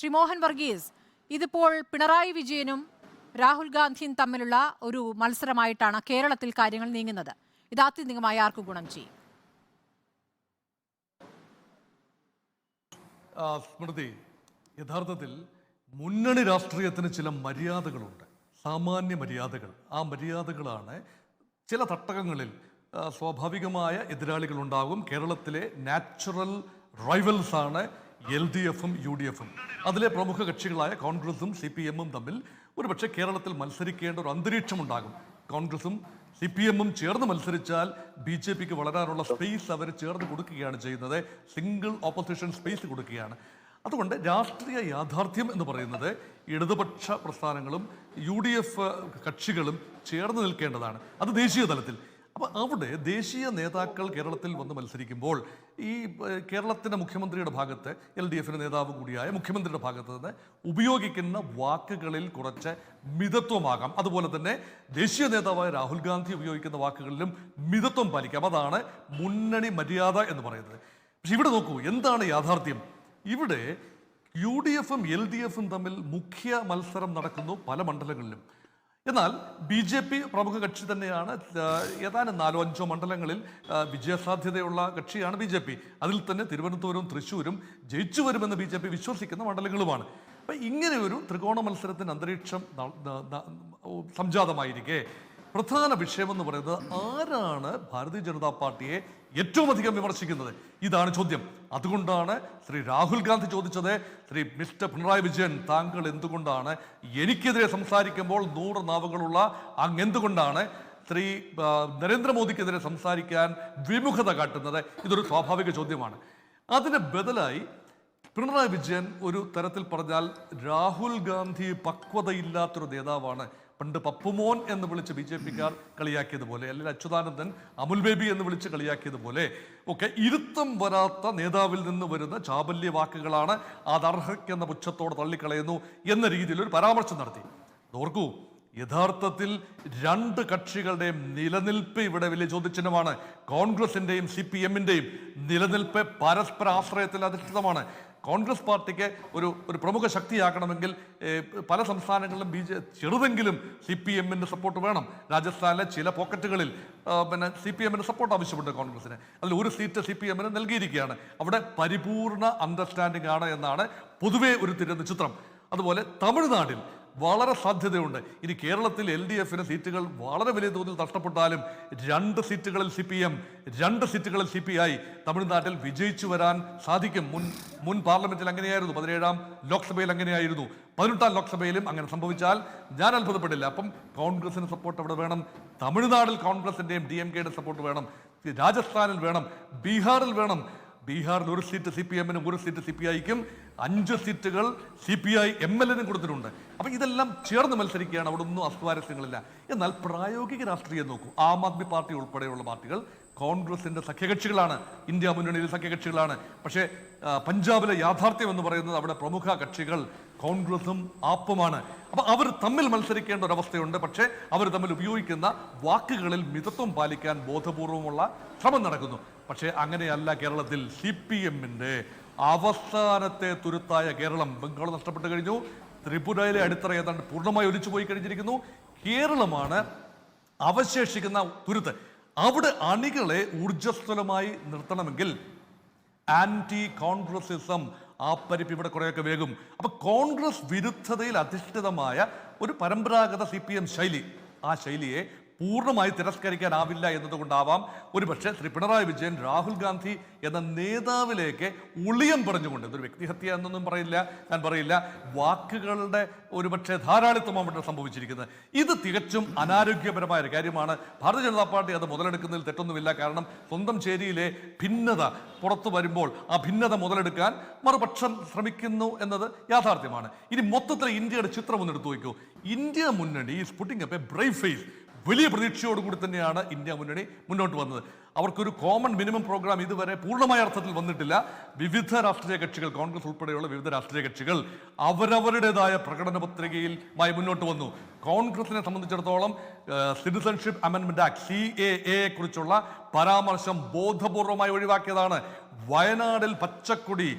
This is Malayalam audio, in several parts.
ശ്രീ മോഹൻ വർഗീസ്, ഇതിപ്പോൾ പിണറായി വിജയനും രാഹുൽ ഗാന്ധിയും തമ്മിലുള്ള ഒരു മത്സരമായിട്ടാണ് കേരളത്തിൽ കാര്യങ്ങൾ നീങ്ങുന്നത്. ഇത് ആത്യന്തികമായി ആർക്ക് ഗുണം ചെയ്യും? സ്മൃതി, യഥാർത്ഥത്തിൽ മുന്നണി രാഷ്ട്രീയത്തിന് ചില മര്യാദകളുണ്ട്, സാമാന്യ മര്യാദകൾ. ആ മര്യാദകളാണ് ചില തട്ടകങ്ങളിൽ സ്വാഭാവികമായ എതിരാളികളുണ്ടാകും. കേരളത്തിലെ നാച്ചുറൽ റൈവൽസ് ആണ് LDFും UDFും. അതിലെ പ്രമുഖ കക്ഷികളായ കോൺഗ്രസും CPMും തമ്മിൽ ഒരുപക്ഷെ കേരളത്തിൽ മത്സരിക്കേണ്ട ഒരു അന്തരീക്ഷമുണ്ടാകും. കോൺഗ്രസും CPMും ചേർന്ന് മത്സരിച്ചാൽ BJPക്ക് വളരാനുള്ള സ്പേസ് അവർ ചേർന്ന് കൊടുക്കുകയാണ് ചെയ്യുന്നത്. സിംഗിൾ ഓപ്പോസിഷൻ സ്പേസ് കൊടുക്കുകയാണ്. അതുകൊണ്ട് രാഷ്ട്രീയ യാഥാർത്ഥ്യം എന്ന് പറയുന്നത് ഇടതുപക്ഷ പ്രസ്ഥാനങ്ങളും UDF കക്ഷികളും ചേർന്ന് നിൽക്കേണ്ടതാണ്. അത് ദേശീയ തലത്തിൽ. അപ്പോൾ അവിടെ ദേശീയ നേതാക്കൾ കേരളത്തിൽ വന്ന് മത്സരിക്കുമ്പോൾ ഈ കേരളത്തിൻ്റെ മുഖ്യമന്ത്രിയുടെ ഭാഗത്ത് LDFിൻ്റെ നേതാവ് കൂടിയായ മുഖ്യമന്ത്രിയുടെ ഭാഗത്ത് നിന്ന് ഉപയോഗിക്കുന്ന വാക്കുകളിൽ കുറച്ച് മിതത്വമാകാം. അതുപോലെ തന്നെ ദേശീയ നേതാവായ രാഹുൽ ഗാന്ധി ഉപയോഗിക്കുന്ന വാക്കുകളിലും മിതത്വം പാലിക്കാം. അതാണ് മുന്നണി മര്യാദ എന്ന് പറയുന്നത്. പക്ഷെ ഇവിടെ നോക്കൂ, എന്താണ് യാഥാർത്ഥ്യം? ഇവിടെ UDFും LDFും തമ്മിൽ മുഖ്യ മത്സരം നടക്കുന്നു പല മണ്ഡലങ്ങളിലും. എന്നാൽ BJP പ്രമുഖ കക്ഷി തന്നെയാണ്. ഏതാനും 4-5 മണ്ഡലങ്ങളിൽ വിജയസാധ്യതയുള്ള കക്ഷിയാണ് BJP. അതിൽ തന്നെ തിരുവനന്തപുരവും തൃശ്ശൂരും ജയിച്ചു വരുമെന്ന് BJP വിശ്വസിക്കുന്ന മണ്ഡലങ്ങളുമാണ്. അപ്പം ഇങ്ങനെ ഒരു ത്രികോണ മത്സരത്തിന് അന്തരീക്ഷം സംജാതമായിരിക്കെ പ്രധാന വിഷയമെന്ന് പറയുന്നത് ആരാണ് ഭാരതീയ ജനതാ പാർട്ടിയെ ഏറ്റവും അധികം വിമർശിക്കുന്നത്? ഇതാണ് ചോദ്യം. അതുകൊണ്ടാണ് ശ്രീ രാഹുൽ ഗാന്ധി ചോദിച്ചത്, മിസ്റ്റർ പിണറായി വിജയൻ, താങ്കൾ എന്തുകൊണ്ടാണ് എനിക്കെതിരെ സംസാരിക്കുമ്പോൾ 100 നാവുകളുള്ള അങ്ങ് എന്തുകൊണ്ടാണ് ശ്രീ നരേന്ദ്രമോദിക്കെതിരെ സംസാരിക്കാൻ വിമുഖത കാട്ടുന്നത്? ഇതൊരു സ്വാഭാവിക ചോദ്യമാണ്. അതിന് ബദലായി പിണറായി വിജയൻ ഒരു തരത്തിൽ പറഞ്ഞാൽ രാഹുൽ ഗാന്ധി പക്വതയില്ലാത്തൊരു നേതാവാണ്. പണ്ട് പപ്പുമോൻ എന്ന് വിളിച്ച് BJPക്കാർ കളിയാക്കിയതുപോലെ, അല്ലെങ്കിൽ അച്യുതാനന്ദൻ അമുൽ ബേബി എന്ന് വിളിച്ച് കളിയാക്കിയതുപോലെ ഒക്കെ ഇരുത്തം വരാത്ത നേതാവിൽ നിന്ന് വരുന്ന ചാബല്യ വാക്കുകളാണ്, അതർഹയ്ക്കെന്ന പുച്ഛത്തോടെ തള്ളിക്കളയുന്നു എന്ന രീതിയിൽ ഒരു പരാമർശം നടത്തി. ഓർക്കൂ, യഥാർത്ഥത്തിൽ 2 കക്ഷികളുടെയും നിലനിൽപ്പ് ഇവിടെ വലിയ ചോദ്യചിഹ്നമാണ്. കോൺഗ്രസിന്റെയും CPMന്റെയും നിലനിൽപ്പ് പരസ്പര ആശ്രയത്തിൽ അധിഷ്ഠിതമാണ്. കോൺഗ്രസ് പാർട്ടിക്ക് ഒരു പ്രമുഖ ശക്തിയാക്കണമെങ്കിൽ പല സംസ്ഥാനങ്ങളിലും ചെറുതെങ്കിലും CPMന്റെ സപ്പോർട്ട് വേണം. രാജസ്ഥാനിലെ ചില പോക്കറ്റുകളിൽ CPMന്റെ സപ്പോർട്ട് ആവശ്യമുണ്ട് കോൺഗ്രസിന്. അതിൽ ഒരു സീറ്റ് CPMന് നൽകിയിരിക്കുകയാണ്. അവിടെ പരിപൂർണ അണ്ടർസ്റ്റാൻഡിംഗ് ആണ് എന്നാണ് പൊതുവെ ഒരു തിരുന്ന ചിത്രം. അതുപോലെ തമിഴ്നാട്ടിൽ വളരെ സാധ്യതയുണ്ട്. ഇനി കേരളത്തിൽ LDFന് സീറ്റുകൾ വളരെ വലിയ തോതിൽ നഷ്ടപ്പെട്ടാലും 2 സീറ്റുകളിൽ CPM, 2 സീറ്റുകളിൽ CPI തമിഴ്നാട്ടിൽ വിജയിച്ചു വരാൻ സാധിക്കും. മുൻ പാർലമെന്റിൽ അങ്ങനെയായിരുന്നു, 17ാം ലോക്സഭയിൽ അങ്ങനെയായിരുന്നു, 18ാം ലോക്സഭയിലും അങ്ങനെ സംഭവിച്ചാൽ ഞാൻ അത്ഭുതപ്പെടില്ല. അപ്പം കോൺഗ്രസിന് സപ്പോർട്ട് അവിടെ വേണം. തമിഴ്നാട്ടിൽ കോൺഗ്രസിന്റെയും DMKയുടെ സപ്പോർട്ട് വേണം. രാജസ്ഥാനിൽ വേണം, ബീഹാറിൽ വേണം. ബീഹാറിൽ 1 സീറ്റ് CPMനും 1 സീറ്റ് CPIക്കും, 5 സീറ്റുകൾ CPI MLനും കൊടുത്തിട്ടുണ്ട്. അപ്പം ഇതെല്ലാം ചേർന്ന് മത്സരിക്കുകയാണ്. അവിടെ ഒന്നും അസ്വാരസ്യങ്ങളില്ല. എന്നാൽ പ്രായോഗിക രാഷ്ട്രീയം നോക്കൂ. ആം ആദ്മി പാർട്ടി ഉൾപ്പെടെയുള്ള പാർട്ടികൾ കോൺഗ്രസിന്റെ സഖ്യകക്ഷികളാണ്, ഇന്ത്യ മുന്നണിയിലെ സഖ്യകക്ഷികളാണ്. പക്ഷേ പഞ്ചാബിലെ യാഥാർത്ഥ്യം എന്ന് പറയുന്നത് അവിടെ പ്രമുഖ കക്ഷികൾ കോൺഗ്രസും ആപ്പുമാണ്. അപ്പം അവർ തമ്മിൽ മത്സരിക്കേണ്ട ഒരവസ്ഥയുണ്ട്. പക്ഷേ അവർ തമ്മിൽ ഉപയോഗിക്കുന്ന വാക്കുകളിൽ മിതത്വം പാലിക്കാൻ ബോധപൂർവമുള്ള ശ്രമം നടക്കുന്നു. പക്ഷേ അങ്ങനെയല്ല കേരളത്തിൽ. CPMന്റെ അവസാനത്തെ തുരുത്തായ കേരളം, ബംഗാൾ നഷ്ടപ്പെട്ടു കഴിഞ്ഞു. ത്രിപുരയിലെ അടിത്തറ ഏതാണ്ട് പൂർണ്ണമായി ഒലിച്ചു പോയി കഴിഞ്ഞിരിക്കുന്നു. കേരളമാണ് അവശേഷിക്കുന്ന തുരുത്ത്. അവിടെ അണികളെ ഊർജ്ജസ്വലമായി നിർത്തണമെങ്കിൽ ആന്റി കോൺഗ്രസിസം ആ പരിപ്പ് ഇവിടെ കുറേയൊക്കെ വേഗം. അപ്പൊ കോൺഗ്രസ് വിരുദ്ധതയിൽ അധിഷ്ഠിതമായ ഒരു പരമ്പരാഗത CPM ശൈലി, ആ ശൈലിയെ പൂർണ്ണമായി തിരസ്കരിക്കാനാവില്ല എന്നതുകൊണ്ടാവാം ഒരുപക്ഷെ ശ്രീ പിണറായി വിജയൻ രാഹുൽ ഗാന്ധി എന്ന നേതാവിലേക്ക് ഉളിയം പറഞ്ഞുകൊണ്ട്, ഇതൊരു വ്യക്തിഹത്യ എന്നൊന്നും ഞാൻ പറയില്ല, വാക്കുകളുടെ ഒരുപക്ഷെ ധാരാളിത്വമാണ് ഇവിടെ സംഭവിച്ചിരിക്കുന്നത്. ഇത് തികച്ചും അനാരോഗ്യപരമായ ഒരു കാര്യമാണ്. ഭാരതീയ ജനതാ പാർട്ടി അത് മുതലെടുക്കുന്നതിൽ തെറ്റൊന്നുമില്ല. കാരണം സ്വന്തം ചേരിയിലെ ഭിന്നത പുറത്തു വരുമ്പോൾ ആ ഭിന്നത മുതലെടുക്കാൻ മറുപക്ഷം ശ്രമിക്കുന്നു എന്നത് യാഥാർത്ഥ്യമാണ്. ഇനി മൊത്തത്തിൽ ഇന്ത്യയുടെ ചിത്രം ഒന്ന് എടുത്തു വയ്ക്കൂ. ഇന്ത്യ മുന്നണി is putting up a brave face. വലിയ പ്രതീക്ഷയോടുകൂടി തന്നെയാണ് ഇന്ത്യ മുന്നണി മുന്നോട്ട് വന്നത്. അവർക്കൊരു കോമൺ മിനിമം പ്രോഗ്രാം ഇതുവരെ പൂർണ്ണമായ അർത്ഥത്തിൽ വന്നിട്ടില്ല. വിവിധ രാഷ്ട്രീയ കക്ഷികൾ, കോൺഗ്രസ് ഉൾപ്പെടെയുള്ള വിവിധ രാഷ്ട്രീയ കക്ഷികൾ അവരവരുടേതായ പ്രകടന പത്രികയുമായി മുന്നോട്ട് വന്നു. കോൺഗ്രസിനെ സംബന്ധിച്ചിടത്തോളം സിറ്റിസൺഷിപ്പ് അമെൻമെന്റ് ആക്ട് CAA കുറിച്ചുള്ള പരാമർശം ബോധപൂർവമായി ഒഴിവാക്കിയതാണ്. വയനാടിൽ പച്ചക്കൊടി,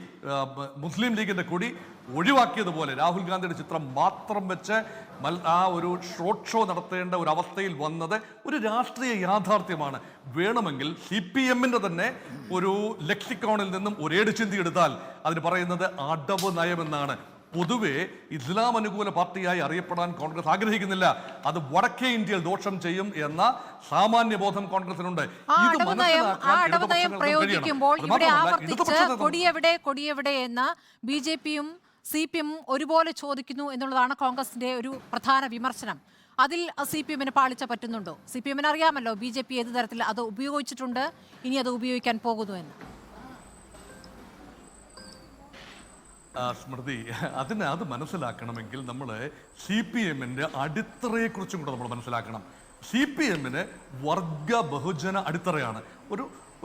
മുസ്ലിം ലീഗിന്റെ കൊടി ഒഴിവാക്കിയതുപോലെ രാഹുൽ ഗാന്ധിയുടെ ചിത്രം മാത്രം വെച്ച് ആ ഒരു റോഡ് ഷോ നടത്തേണ്ട ഒരു അവസ്ഥയിൽ വന്നത് ഒരു രാഷ്ട്രീയ യാഥാർത്ഥ്യമാണ്. വേണമെങ്കിൽ CPM-ന്റെ തന്നെ ഒരു ലെക്സിക്കോണിൽ നിന്നും ഒരേട് ചിന്തി എടുത്താൽ അതിന് പറയുന്നത് അടവ് നയമെന്നാണ്. പൊതുവെ ഇസ്ലാം അനുകൂല പാർട്ടിയായി അറിയപ്പെടാൻ കോൺഗ്രസ് ആഗ്രഹിക്കുന്നില്ല. അത് വടക്കേ ഇന്ത്യയിൽ ദോഷം ചെയ്യും എന്ന സാമാന്യ ബോധം കോൺഗ്രസിനുണ്ട്. പ്രയോഗിക്കുമ്പോൾ ഇവിടെ ആവർത്തിച്ച് കൊടിയെവിടെ എന്ന് BJP-യും CPM ഒരുപോലെ ചോദിക്കുന്നു എന്നുള്ളതാണ് കോൺഗ്രസിന്റെ ഒരു പ്രധാന വിമർശനം. അതിൽ CPM-ന് പാളിച്ച പറ്റുന്നുണ്ടോ? CPM-ന് അറിയാമല്ലോ BJP ഏത് തരത്തിൽ അത് ഉപയോഗിച്ചിട്ടുണ്ട്, ഇനി അത് ഉപയോഗിക്കാൻ പോകുന്നു എന്ന്. സ്മൃതി, അത് മനസ്സിലാക്കണമെങ്കിൽ നമ്മൾ CPM-ന്റെ അടിത്തറയെക്കുറിച്ചും കൂടെ നമ്മൾ മനസ്സിലാക്കണം. CPM-ന് വർഗ ബഹുജന അടിത്തറയാണ്.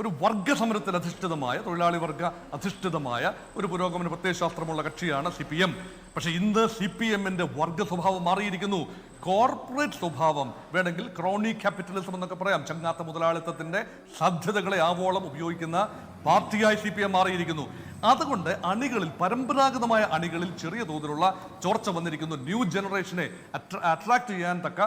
ഒരു വർഗ സമരത്തിൽ അധിഷ്ഠിതമായ, തൊഴിലാളി വർഗ അധിഷ്ഠിതമായ ഒരു പുരോഗമന പ്രത്യയശാസ്ത്രമുള്ള കക്ഷിയാണ് CPM. പക്ഷെ ഇന്ന് CPM-ന്റെ വർഗ സ്വഭാവം മാറിയിരിക്കുന്നു. കോർപ്പറേറ്റ് സ്വഭാവം, വേണമെങ്കിൽ ക്രോണി ക്യാപിറ്റലിസം എന്നൊക്കെ പറയാം, ചങ്ങാത്ത മുതലാളിത്തത്തിന്റെ സാധ്യതകളെ ആവോളം ഉപയോഗിക്കുന്ന പാർട്ടിയായി CPM മാറിയിരിക്കുന്നു. അതുകൊണ്ട് അണികളിൽ, പരമ്പരാഗതമായ അണികളിൽ ചെറിയ തോതിലുള്ള ചോർച്ച വന്നിരിക്കുന്നു. ന്യൂ ജനറേഷനെ അട്രാക്ട് ചെയ്യാൻ തക്ക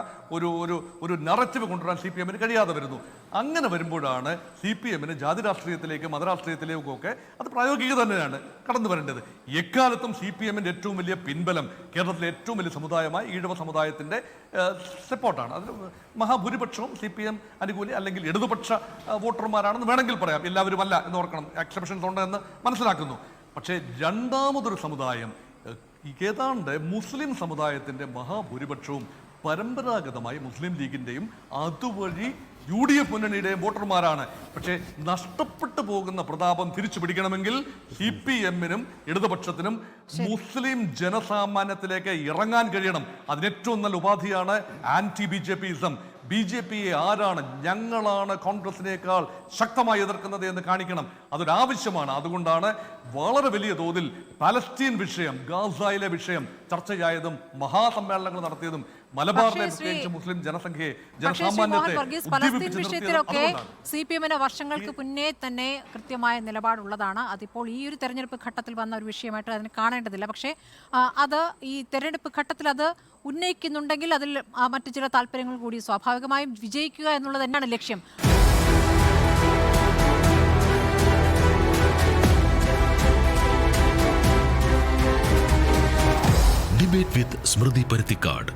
ഒരു നറേറ്റീവ് കൊണ്ടുവരാൻ CPM-ന് കഴിയാതെ വരുന്നു. അങ്ങനെ വരുമ്പോഴാണ് CPM-ന് ജാതി രാഷ്ട്രീയത്തിലേക്കും മതരാഷ്ട്രീയത്തിലേക്കും ഒക്കെ അത് പ്രായോഗിക തന്നെയാണ് കടന്നു വരേണ്ടത്. എക്കാലത്തും CPM-ന്റെ ഏറ്റവും വലിയ പിൻബലം കേരളത്തിലെ ഏറ്റവും വലിയ സമുദായമായ ഈഴവ സമുദായത്തിന്റെ സപ്പോർട്ടാണ്. അതിൽ മഹാഭൂരിപക്ഷവും CPM അനുകൂലി അല്ലെങ്കിൽ ഇടതുപക്ഷ വോട്ടർമാരാണെന്ന് വേണമെങ്കിൽ പറയാം. എല്ലാവരുമല്ല എന്ന് ഓർക്കണം, എക്സെപ്ഷൻസ് ഉണ്ട് എന്ന് മനസ്സിലാക്കുന്നു. പക്ഷേ രണ്ടാമതൊരു സമുദായം, ഏതാണ്ട് മുസ്ലിം സമുദായത്തിന്റെ മഹാഭൂരിപക്ഷവും പരമ്പരാഗതമായി മുസ്ലിം ലീഗിന്റെയും അതുവഴി UDF മുന്നണിയുടെയും വോട്ടർമാരാണ്. പക്ഷേ നഷ്ടപ്പെട്ടു പോകുന്ന പ്രതാപം തിരിച്ചു പിടിക്കണമെങ്കിൽ CPM-നും ഇടതുപക്ഷത്തിനും മുസ്ലിം ജനസാമാന്യത്തിലേക്ക് ഇറങ്ങാൻ കഴിയണം. അതിനേറ്റവും നല്ല ഉപാധിയാണ് BJPism. BJP-യെ ആരാണ്, ഞങ്ങളാണ് കോൺഗ്രസിനേക്കാൾ ശക്തമായി എതിർക്കുന്നത് എന്ന് കാണിക്കണം. അതൊരാവശ്യമാണ്. അതുകൊണ്ടാണ് വളരെ വലിയ തോതിൽ പലസ്തീൻ വിഷയം, ഗാസയിലെ വിഷയം ചർച്ചയായതും മഹാസമ്മേളനങ്ങൾ നടത്തിയതും മലബാറിലെ പ്രത്യേകിച്ച് മുസ്ലിം ജനസംഖ്യയെ, ജനസാമാന്യത്തെ പലസ്തീൻ വിഷയത്തിലൊക്കെ CPM-ന് വർഷങ്ങൾക്ക് മുന്നേ തന്നെ കൃത്യമായ നിലപാടുള്ളതാണ്. അതിപ്പോൾ ഈ ഒരു തെരഞ്ഞെടുപ്പ് ഘട്ടത്തിൽ വന്ന ഒരു വിഷയമായിട്ട് അതിന് കാണേണ്ടതില്ല. പക്ഷേ അത് ഈ തെരഞ്ഞെടുപ്പ് ഘട്ടത്തിൽ അത് ഉന്നയിക്കുന്നുണ്ടെങ്കിൽ അതിൽ മറ്റു ചില താല്പര്യങ്ങൾ കൂടി സ്വാഭാവികമായും വിജയിക്കുക എന്നുള്ളത് തന്നെയാണ് ലക്ഷ്യം. ഡിബേറ്റ് വിത്ത് സ്മൃതി പരുത്തിക്കാട്.